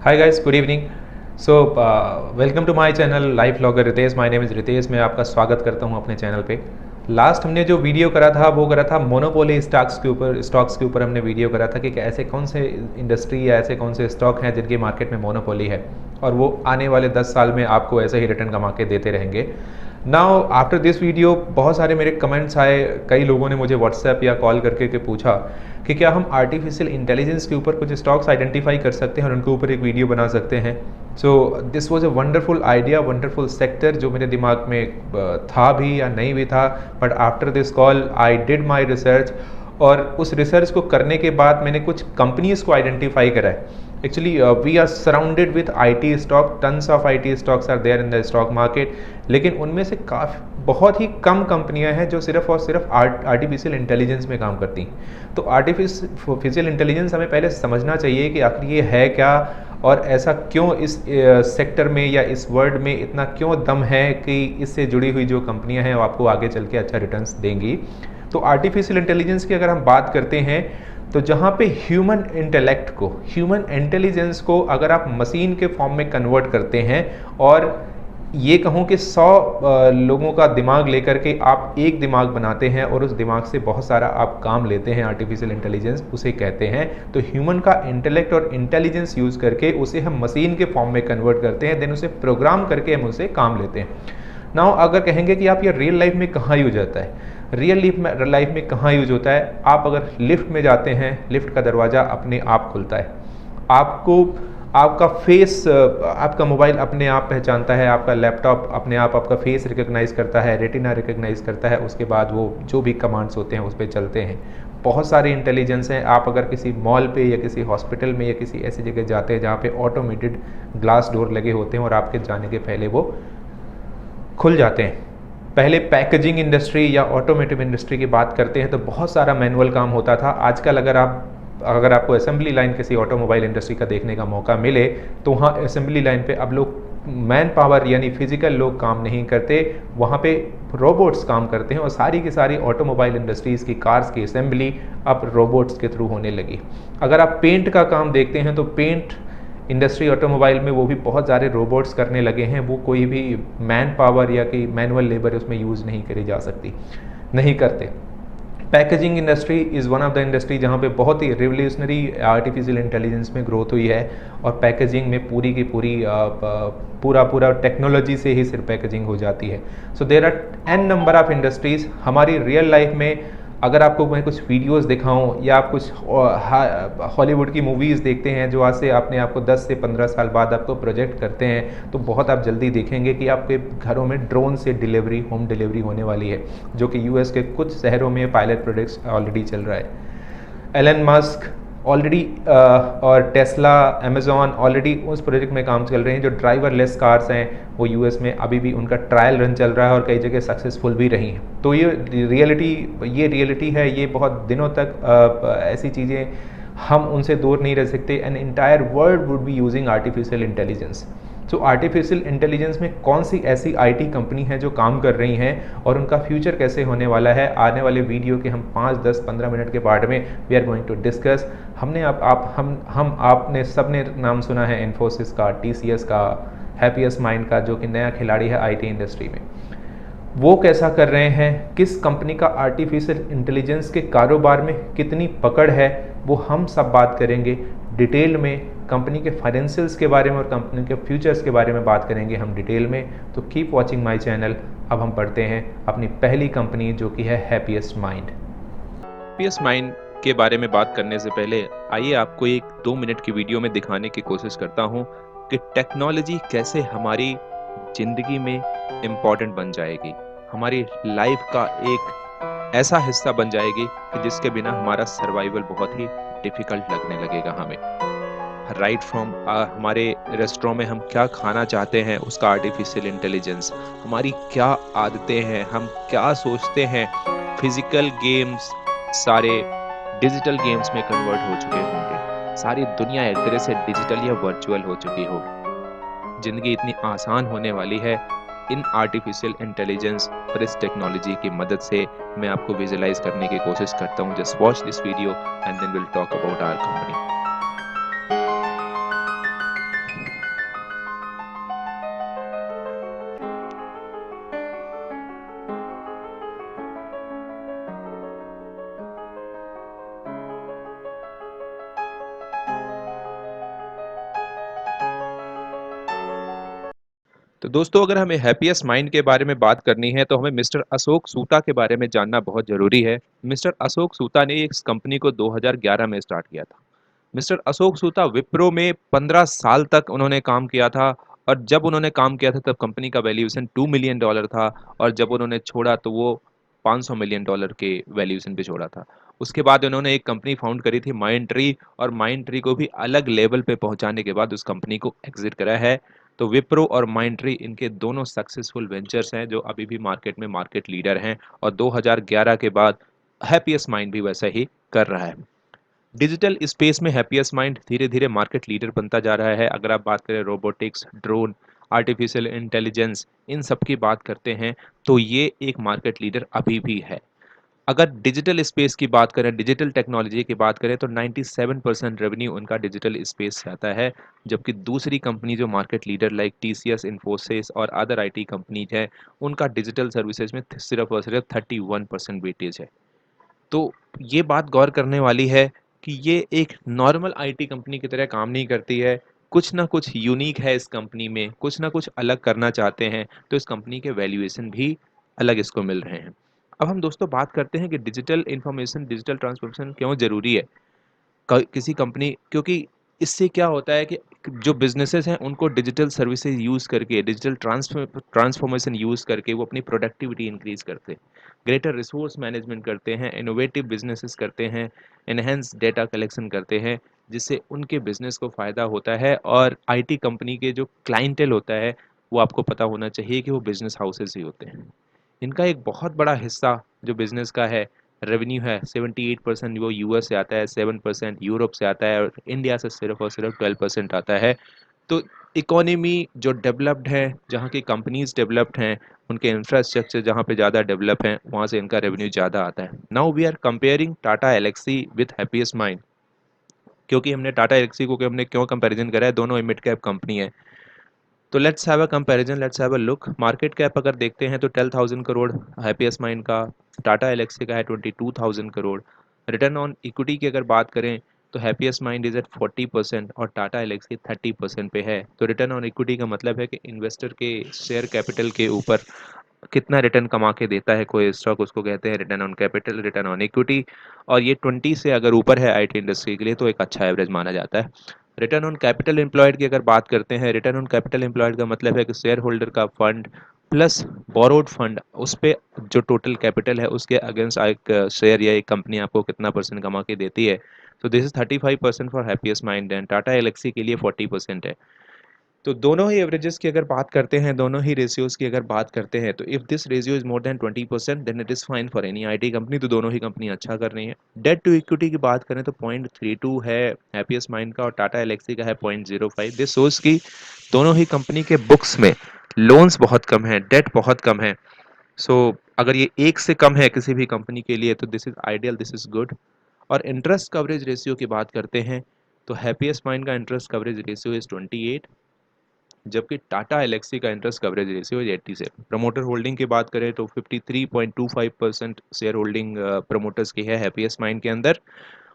Hi guys, good evening. Welcome to my channel life vlogger Ritesh. My name is Ritesh. मैं आपका स्वागत करता हूं अपने चैनल पे। लास्ट हमने जो वीडियो करा था वो करा था मोनोपोली स्टॉक्स के ऊपर हमने वीडियो करा था कि ऐसे कौन से इंडस्ट्री या ऐसे कौन से स्टॉक हैं जिनकी मार्केट में मोनोपोली है और वो आने वाले 10 साल में आपको ऐसे ही रिटर्न कमा के देते रहेंगे। नाउ आफ्टर दिस वीडियो बहुत सारे मेरे कमेंट्स आए, कई लोगों ने मुझे व्हाट्सएप या कॉल करके के पूछा कि क्या हम आर्टिफिशियल इंटेलिजेंस के ऊपर कुछ स्टॉक्स आइडेंटिफाई कर सकते हैं और उनके ऊपर एक वीडियो बना सकते हैं। So this was a wonderful idea, wonderful sector जो मेरे दिमाग में था भी या नहीं भी था, but after this call I did my research और उस रिसर्च को करने के बाद मैंने कुछ कंपनीज को आइडेंटिफाई करा है। Actually we are surrounded with IT stock, tons of IT stocks are there in the stock market, लेकिन उनमें से बहुत ही कम कंपनियां हैं जो सिर्फ और सिर्फ आर्टिफिशियल इंटेलिजेंस में काम करती हैं। तो आर्टिफिशियल इंटेलिजेंस हमें पहले समझना चाहिए कि आखिर ये है क्या और ऐसा क्यों इस सेक्टर में या इस वर्ल्ड में इतना क्यों दम है कि इससे जुड़ी हुई जो कंपनियां हैं वो आपको आगे चल के अच्छा रिटर्न्स देंगी। तो आर्टिफिशियल इंटेलिजेंस की अगर हम बात करते हैं तो जहाँ पे ह्यूमन इंटेलेक्ट को, ह्यूमन इंटेलिजेंस को अगर आप मशीन के फॉर्म में कन्वर्ट करते हैं और ये कहूँ कि 100 लोगों का दिमाग लेकर के आप एक दिमाग बनाते हैं और उस दिमाग से बहुत सारा आप काम लेते हैं, आर्टिफिशियल इंटेलिजेंस उसे कहते हैं। तो ह्यूमन का इंटेलेक्ट और इंटेलिजेंस यूज़ करके उसे हम मशीन के फॉर्म में कन्वर्ट करते हैं, देन उसे प्रोग्राम करके हम उसे काम लेते हैं। नाउ अगर कहेंगे कि आप ये रियल लाइफ में कहाँ यूज होता है, रियल लाइफ में कहाँ यूज होता है, आप अगर लिफ्ट में जाते हैं, लिफ्ट का दरवाज़ा अपने आप खुलता है, आपको आपका फेस, आपका मोबाइल अपने आप पहचानता है, आपका लैपटॉप अपने आप आपका फेस रिकग्नाइज करता है, रेटिना रिकग्नाइज करता है, उसके बाद वो जो भी कमांड्स होते हैं उस पर चलते हैं। बहुत सारे इंटेलिजेंस हैं। आप अगर किसी मॉल पे या किसी हॉस्पिटल में या किसी ऐसी जगह जाते हैं जहाँ पे ऑटोमेटेड ग्लास डोर लगे होते हैं और आपके जाने के पहले वो खुल जाते हैं। पहले पैकेजिंग इंडस्ट्री या ऑटोमेटिव इंडस्ट्री की बात करते हैं तो बहुत सारा मैनुअल काम होता था। आजकल अगर आपको असेंबली लाइन किसी ऑटोमोबाइल इंडस्ट्री का देखने का मौका मिले तो वहाँ असेंबली लाइन पे अब लोग मैन पावर यानी फिजिकल लोग काम नहीं करते, वहाँ पे रोबोट्स काम करते हैं और सारी की सारी ऑटोमोबाइल इंडस्ट्रीज़ की कार्स की असेंबली अब रोबोट्स के थ्रू होने लगी। अगर आप पेंट का काम देखते हैं तो पेंट इंडस्ट्री ऑटोमोबाइल में वो भी बहुत सारे रोबोट्स करने लगे हैं। वो कोई भी मैन पावर या कि मैनुअल लेबर उसमें यूज़ नहीं करी जा सकती, नहीं करते। Packaging industry is one of the industry जहाँ पे बहुत ही रिवोल्यूशनरी आर्टिफिशियल इंटेलिजेंस में ग्रोथ हुई है और पैकेजिंग में पूरी की पूरी पूरा टेक्नोलॉजी से ही सिर्फ पैकेजिंग हो जाती है। So there are an number of industries. हमारी रियल लाइफ में अगर आपको मैं कुछ वीडियोस दिखाऊं या आप कुछ हॉलीवुड की मूवीज़ देखते हैं जो आज से आपको 10 से 15 साल बाद आपको प्रोजेक्ट करते हैं, तो बहुत आप जल्दी देखेंगे कि आपके घरों में ड्रोन से डिलीवरी, होम डिलीवरी होने वाली है, जो कि US के कुछ शहरों में पायलट प्रोजेक्ट्स ऑलरेडी चल रहा है। एलन मस्क ऑलरेडी और टेस्ला, अमेजॉन ऑलरेडी उस प्रोजेक्ट में काम चल रहे हैं। जो ड्राइवरलेस कार्स हैं वो US में अभी भी उनका ट्रायल रन चल रहा है और कई जगह सक्सेसफुल भी रही हैं। तो ये रियलिटी है। ये बहुत दिनों तक ऐसी चीज़ें हम उनसे दूर नहीं रह सकते। An entire world would be using artificial intelligence. So artificial intelligence में कौन सी ऐसी IT कंपनी है जो काम कर रही हैं और उनका फ्यूचर कैसे होने वाला है, आने वाले वीडियो के हम 5, 10, 15 मिनट के पार्ट में we are going to discuss. आपने सबने नाम सुना है इन्फोसिस का, TCS का, हैप्पीएस्ट माइंड का, जो कि नया खिलाड़ी है IT इंडस्ट्री में। वो कैसा कर रहे हैं, किस कंपनी का आर्टिफिशियल इंटेलिजेंस के कारोबार में कितनी पकड़ है, वो हम सब बात करेंगे डिटेल में। कंपनी के फाइनेंशियल्स के बारे में और कंपनी के फ्यूचर्स के बारे में बात करेंगे हम डिटेल में। तो कीप वॉचिंग माय चैनल। अब हम पढ़ते हैं अपनी पहली कंपनी जो कि है हैप्पीएस्ट माइंड। हैप्पीएस्ट माइंड के बारे में बात करने से पहले आइए आपको एक 2 मिनट की वीडियो में दिखाने की कोशिश करता हूँ कि टेक्नोलॉजी कैसे हमारी ज़िंदगी में इम्पॉर्टेंट बन जाएगी, हमारी लाइफ का एक ऐसा हिस्सा बन जाएगी कि जिसके बिना हमारा सर्वाइवल बहुत ही डिफ़िकल्ट लगने लगेगा हमें। राइट फ्रॉम हमारे रेस्टोरेंट में हम क्या खाना चाहते हैं उसका आर्टिफिशियल इंटेलिजेंस, हमारी क्या आदतें हैं, हम क्या सोचते हैं, फिजिकल गेम्स सारे डिजिटल गेम्स में कन्वर्ट हो चुके होंगे, सारी दुनिया एक तरह से डिजिटल या वर्चुअल हो चुकी होगी। जिंदगी इतनी आसान होने वाली है इन आर्टिफिशियल इंटेलिजेंस और इस टेक्नोलॉजी की मदद से। मैं आपको विजुअलाइज करने की कोशिश करता हूँ। Just watch this video and then will talk about our company. तो दोस्तों अगर हमें हैप्पीएस्ट माइंड के बारे में बात करनी है तो हमें मिस्टर अशोक सूता के बारे में जानना बहुत ज़रूरी है। मिस्टर अशोक सूता ने इस कंपनी को 2011 में स्टार्ट किया था। मिस्टर अशोक सूता विप्रो में 15 साल तक उन्होंने काम किया था और जब उन्होंने काम किया था तब कंपनी का वैल्यूएशन $2 मिलियन था और जब उन्होंने छोड़ा तो वो $500 मिलियन के वैल्यूएशन पे छोड़ा था। उसके बाद उन्होंने एक कंपनी फाउंड करी थी माइंड ट्री और माइंड ट्री को भी अलग लेवल पे पहुंचाने के बाद उस कंपनी को एग्जिट करा है। तो विप्रो और माइंड ट्री इनके दोनों सक्सेसफुल वेंचर्स हैं जो अभी भी मार्केट में मार्केट लीडर हैं और 2011 के बाद हैप्पीएस्ट माइंड भी वैसा ही कर रहा है। डिजिटल स्पेस में हैप्पीएस्ट माइंड धीरे धीरे मार्केट लीडर बनता जा रहा है। अगर आप बात करें रोबोटिक्स, ड्रोन, आर्टिफिशियल इंटेलिजेंस, इन सब की बात करते हैं तो ये एक मार्केट लीडर अभी भी है। अगर डिजिटल स्पेस की बात करें, डिजिटल टेक्नोलॉजी की बात करें तो 97% रेवेन्यू उनका डिजिटल स्पेस से आता है, जबकि दूसरी कंपनी जो market leader like TCS, Infosys और अदर आईटी कंपनीज है, उनका डिजिटल सर्विसेज में सिर्फ और सिर्फ 31% वेटेज है। तो ये बात गौर करने वाली है कि ये एक नॉर्मल आईटी कंपनी की तरह काम नहीं करती है। कुछ ना कुछ यूनिक है इस कंपनी में, कुछ ना कुछ अलग करना चाहते हैं, तो इस कंपनी के वैल्यूएशन भी अलग इसको मिल रहे हैं। अब हम दोस्तों बात करते हैं कि डिजिटल इन्फॉर्मेशन, डिजिटल ट्रांसफॉर्मेशन क्यों ज़रूरी है किसी कंपनी, क्योंकि इससे क्या होता है कि जो बिजनेसेस हैं उनको डिजिटल सर्विसेज यूज़ करके, डिजिटल ट्रांसफॉर्मेशन यूज़ करके वो अपनी प्रोडक्टिविटी इंक्रीज करते हैं, ग्रेटर रिसोर्स मैनेजमेंट करते हैं, इनोवेटिव बिजनेसेस करते हैं, इनहेंस डेटा कलेक्शन करते हैं, जिससे उनके बिजनेस को फ़ायदा होता है। और आईटी कंपनी के जो क्लाइंटेल होता है वो आपको पता होना चाहिए कि वो बिजनेस हाउसेस ही होते हैं। इनका एक बहुत बड़ा हिस्सा जो बिजनेस का है, रेवेन्यू है, 78% वो यूएस से आता है, 7% यूरोप से आता है और इंडिया से सिर्फ और सिर्फ 12% आता है। तो इकोनॉमी जो डेवलप्ड है, जहाँ की कंपनीज डेवलप्ड हैं, उनके इंफ्रास्ट्रक्चर जहाँ पे ज़्यादा डेवलप हैं, वहाँ से इनका रेवेन्यू ज़्यादा आता है। Now we are comparing Tata Elxsi with happiest mind. क्योंकि हमने टाटा एलेक्सी को हमने क्यों कंपैरिजन करा है, दोनों मिड कैप कंपनी है। तो let's have a comparison, let's have a look. Market cap अगर देखते हैं तो 12,000 करोड़ हैप्पीएस्ट माइंड का, टाटा एलेक्सी का है 22,000 करोड़। रिटर्न ऑन इक्विटी की अगर बात करें तो हैप्पीएस्ट माइंड इज एट 40% और टाटा एलेक्सी 30% पे है। तो रिटर्न ऑन इक्विटी का मतलब है कि इन्वेस्टर के शेयर कैपिटल के ऊपर कितना रिटर्न कमा के देता है कोई स्टॉक, उसको कहते हैं return on capital, return on equity. और ये 20 से अगर ऊपर है आईटी इंडस्ट्री के लिए तो एक अच्छा एवरेज माना जाता है। रिटर्न ऑन कैपिटल एम्प्लॉयड की अगर बात करते हैं, रिटर्न ऑन कैपिटल एम्प्लॉयड का मतलब है कि शेयर होल्डर का फंड प्लस बोरोड फंड, उस पे जो टोटल कैपिटल है उसके अगेंस्ट एक शेयर या एक कंपनी आपको कितना परसेंट कमा के देती है। तो this is 35% for happiest mind and Tata Elxsi के लिए 40% है। तो दोनों ही एवरेजेस की अगर बात करते हैं, दोनों ही रेशियोज की अगर बात करते हैं, तो if this ratio is more than 20% then it is fine for any IT company. तो दोनों ही कंपनी अच्छा कर रही हैं। डेट टू इक्विटी की बात करें तो 0.32 है हैप्पीएस्ट माइंड का और टाटा एलेक्सी का है 0.05। दिस सोज की दोनों ही कंपनी के बुक्स में लोन्स बहुत कम है, डेट बहुत कम है। सो अगर ये एक से कम है किसी भी कंपनी के लिए तो this is ideal, this is good. और इंटरेस्ट कवरेज रेशियो की बात करते हैं तो हैप्पीएस्ट माइंड का इंटरेस्ट कवरेज रेशियो इज 28, जबकि टाटा एलेक्सी का interest coverage ratio 87। Promoter holding की बात करें तो 53.25% शेयर होल्डिंग प्रमोटर्स की है हैप्पीएस्ट माइंड के अंदर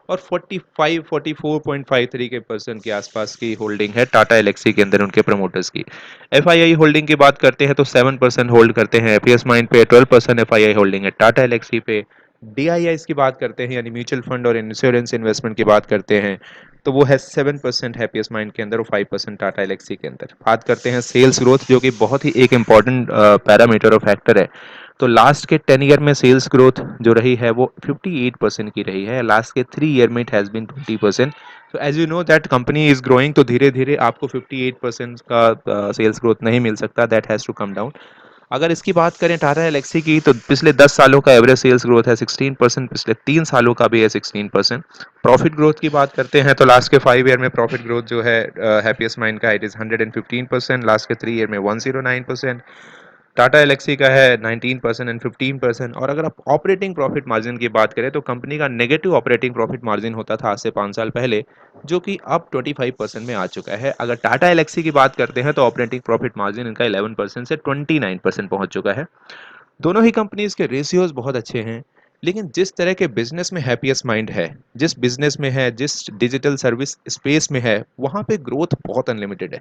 और 44.53 के परसेंट के आसपास की होल्डिंग है टाटा एलेक्सी के अंदर उनके प्रमोटर्स की। एफआईआई होल्डिंग की बात करते हैं तो 7% होल्ड करते हैं हैप्पीएस्ट माइंड पे, 12% एफआईआई होल्डिंग है टाटा एलेक्सी पे। डीआईआईस की बात करते हैं यानी म्यूचुअल फंड और इंश्योरेंस इन्वेस्टमेंट की बात करते हैं तो वो है 7% हैप्पीएस्ट माइंड के अंदर और 5% टाटा एलेक्सी के अंदर। बात करते हैं सेल्स ग्रोथ, जो कि बहुत ही एक इंपॉर्टेंट पैरामीटर और फैक्टर है। तो लास्ट के 10 ईयर में सेल्स ग्रोथ जो रही है वो 58% की रही है, लास्ट के 3 ईयर में इट हैज़ बीन 20%। तो as you know that company is growing, तो धीरे धीरे आपको 58% का सेल्स ग्रोथ नहीं मिल सकता, that has to come down. अगर इसकी बात करें टाटा एलेक्सी की तो पिछले 10 सालों का एवरेज सेल्स ग्रोथ है 16%, पिछले 3 सालों का भी है 16%। प्रॉफिट ग्रोथ की बात करते हैं तो लास्ट के 5 ईयर में प्रॉफिट ग्रोथ जो है हैप्पीएस्ट माइंड का इट इज 115%, लास्ट के 3 ईयर में 109%। टाटा एलेक्सी का है 19% एंड 15%। और अगर आप ऑपरेटिंग प्रॉफिट मार्जिन की बात करें तो कंपनी का नेगेटिव ऑपरेटिंग प्रॉफिट मार्जिन होता था आज से 5 साल पहले, जो कि अब 25% में आ चुका है। अगर टाटा एलेक्सी की बात करते हैं तो ऑपरेटिंग प्रॉफिट मार्जिन इनका 11% से 29% पहुंच चुका है। दोनों ही कंपनीज के रेशियोज बहुत अच्छे हैं, लेकिन जिस तरह के बिजनेस में हैप्पीएस्ट माइंड है, जिस बिजनेस में है, जिस डिजिटल सर्विस स्पेस में है, वहां पे ग्रोथ बहुत अनलिमिटेड है।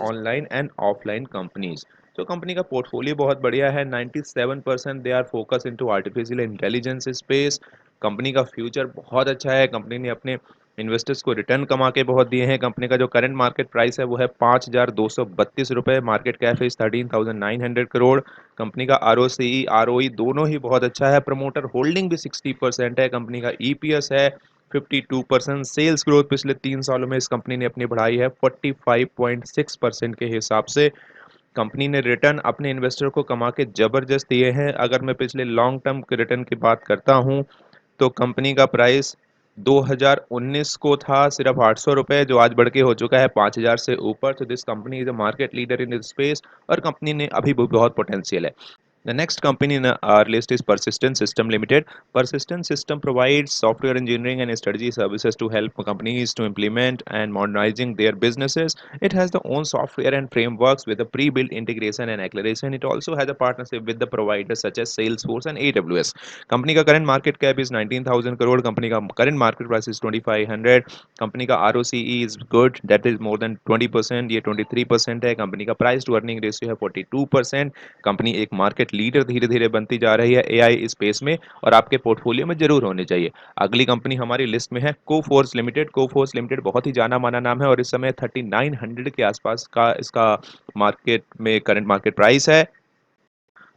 Online and offline companies. तो कंपनी का पोर्टफोलियो बहुत बढ़िया है। 97% they are focus into artificial intelligence space. Company का फ्यूचर बहुत अच्छा है। कंपनी ने अपने इन्वेस्टर्स को रिटर्न कमा के बहुत दिए हैं। कंपनी का जो करंट मार्केट प्राइस है वो है 5,232 रुपये, मार्केट कैप है 13,900 करोड़। कंपनी का आरओसीई आरओई दोनों ही बहुत अच्छा है। प्रमोटर होल्डिंग भी 60% है। कंपनी का ईपीएस है 52%। सेल्स ग्रोथ पिछले 3 सालों में इस कंपनी ने अपनी बढ़ाई है 45.6% के हिसाब से। कंपनी ने रिटर्न अपने इन्वेस्टर को कमा के जबरदस्त दिए हैं। अगर मैं पिछले लॉन्ग टर्म के रिटर्न की बात करता हूं तो कंपनी का प्राइस 2019 को था सिर्फ 800 रुपये, जो आज बढ़ के हो चुका है 5000 से ऊपर। तो this company is a market leader in this space और कंपनी ने अभी भी बहुत पोटेंशियल है। The next company in our list is Persistent System Limited. Persistent System provides software engineering and strategy services to help companies to implement and modernizing their businesses. It has the own software and frameworks with a pre-built integration and acceleration. It also has a partnership with the providers such as Salesforce and AWS. Company का current market cap is 19,000 crore. Company का current market price is 2,500. Company का ROCE is good, that is more than 20%, ये 23% है। Company का price to earning ratio है 42%। Company एक market leader धीरे धीरे बनती जा रही है एआई स्पेस में और आपके पोर्टफोलियो में जरूर होने चाहिए। अगली कंपनी हमारी लिस्ट में है कोफोर्स लिमिटेड। कोफोर्स लिमिटेड बहुत ही जाना माना नाम है और इस समय 3900 के आसपास का इसका मार्केट में करंट मार्केट प्राइस है।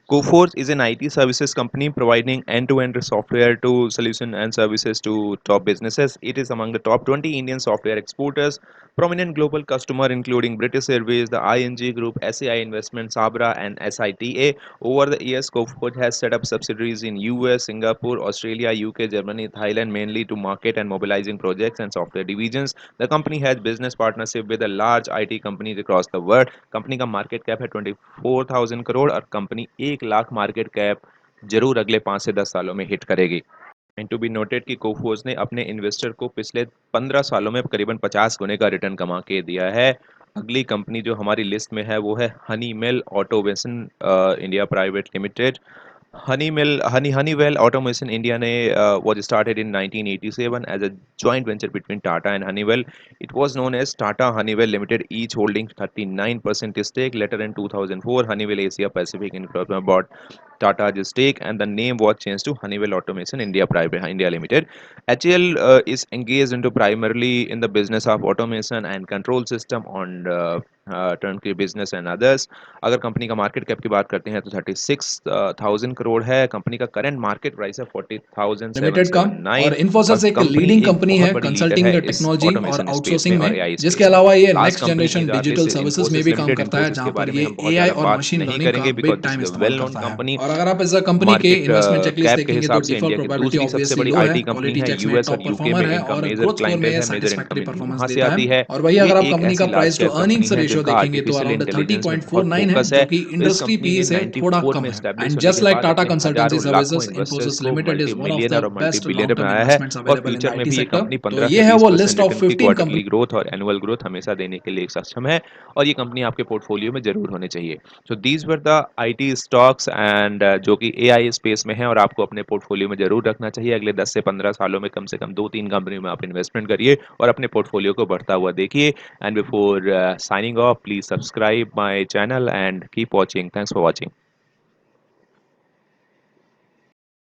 Coforge is an IT services company providing end-to-end software to solution and services to top businesses. It is among the top 20 Indian software exporters. Prominent global customer including British Airways, the ING Group, SAI Investment, Sabra, and SITA. Over the years, Coforge has set up subsidiaries in US, Singapore, Australia, UK, Germany, Thailand, mainly to market and mobilizing projects and software divisions. The company has business partnership with a large IT companies across the world. Company का market cap है 24,000 करोड़ और company 1 lakh market cap जरूर अगले 5 से 10 सालों में hit करेगी। And to be noted कि कोफोर्स ने अपने इन्वेस्टर को पिछले 15 सालों में करीबन 50 गुने का रिटर्न कमा के दिया है। अगली कंपनी जो हमारी लिस्ट में है वो है Honeywell automation India private limited. Honeywell Automation India was started in 1987 as a joint venture between Tata and Honeywell. It was known as Tata Honeywell Limited, each holding 39% stake. Later in 2004, Honeywell Asia Pacific Incorporated bought Tata's stake, and the name was changed to Honeywell Automation India Limited. HAL is engaged into primarily in the business of automation and control system on turnkey business and others. अगर company का market cap की बात करते हैं तो 36,000 करोड़ है। Company का current market price है लिमिटेड का। 40,779 और और इन्फोसिस एक कंपनी लीडिंग एक कंपनी बहुत है बड़ी लीडर कंसल्टिंग है इस टेक्नोलॉजी और ऑटोमेशन स्पेस आउटसोर्सिंग में और में, एआई जिसके स्पेस में। अलावा ये last next company generation in our digital list is services में इन्फोसिस भी काम लिमिटेड। करता है, इन्फोसिस जहां के पर बारे में ये हम बहुत एआई ज़्यादा और बात मशीन नहीं लर्निंग का करेंगे big because this time is a इस्तेमाल वेल नोन करता है। कंपनी। और अगर आप इस कंपनी के मार्केट इन्वेस्टमेंट चेकलिस्ट कैप के देखेंगे तो हिसाब से डिफॉल्ट इंडिया की प्रोबेबिलिटी दूसरी सबसे ऑब्वियसली बड़ी लो है, आईटी कंपनी क्वालिटी है। चेक्स में यूएस और टॉप यूके परफॉर्मर में है इनका और मेजर ग्रोथ स्कोर क्लाइंटेल में है, मेजर इनकम सेटिस्फैक्टरी परफॉर्मेंस वहाँ से देता है। आती है। और वही ये अगर आप एक कंपनी का ऐसी large price to cap company earnings है रेशियो जिनका देखेंगे तो आर्टिफिशियल अराउंड इंटेलिजेंस में बहुत 30.49 है, फोकस जो है। कि तो इस इंडस्ट्री कंपनी पी ने से थोड़ा 94 कम में है। एस्टेब्लिश एंड होने जस्ट के लाइक बाद टाटा अपने कंसल्टेंसी हजारों लाखों सर्विसेज, इन्वेस्टर्स इन्फोसिस को limited multi is one of the millionaire और multi best long billionaire term बनाया है। इन्वेस्टमेंट्स और अवेलेबल इन फ्यूचर द में आईटी भी ये सेक्टर। कंपनी तो 15 ये से है वो 20% लिस्ट ऑफ रिटर्न की 15 कंपनी। क्वार्टरली ग्रोथ और एनुअल ग्रोथ हमेशा देने के लिए सक्षम है और ये कंपनी आपके पोर्टफोलियो में जरूर होनी चाहिए। So these were the IT stocks and जो कि एआई स्पेस में है और आपको अपने पोर्टफोलियो में जरूर रखना चाहिए। अगले 10 से 15 सालों में कम से कम 2-3 कंपनी में आप इन्वेस्टमेंट करिए और अपने पोर्टफोलियो को बढ़ता हुआ देखिए। And before signing off, please subscribe my channel and keep watching. Thanks for watching.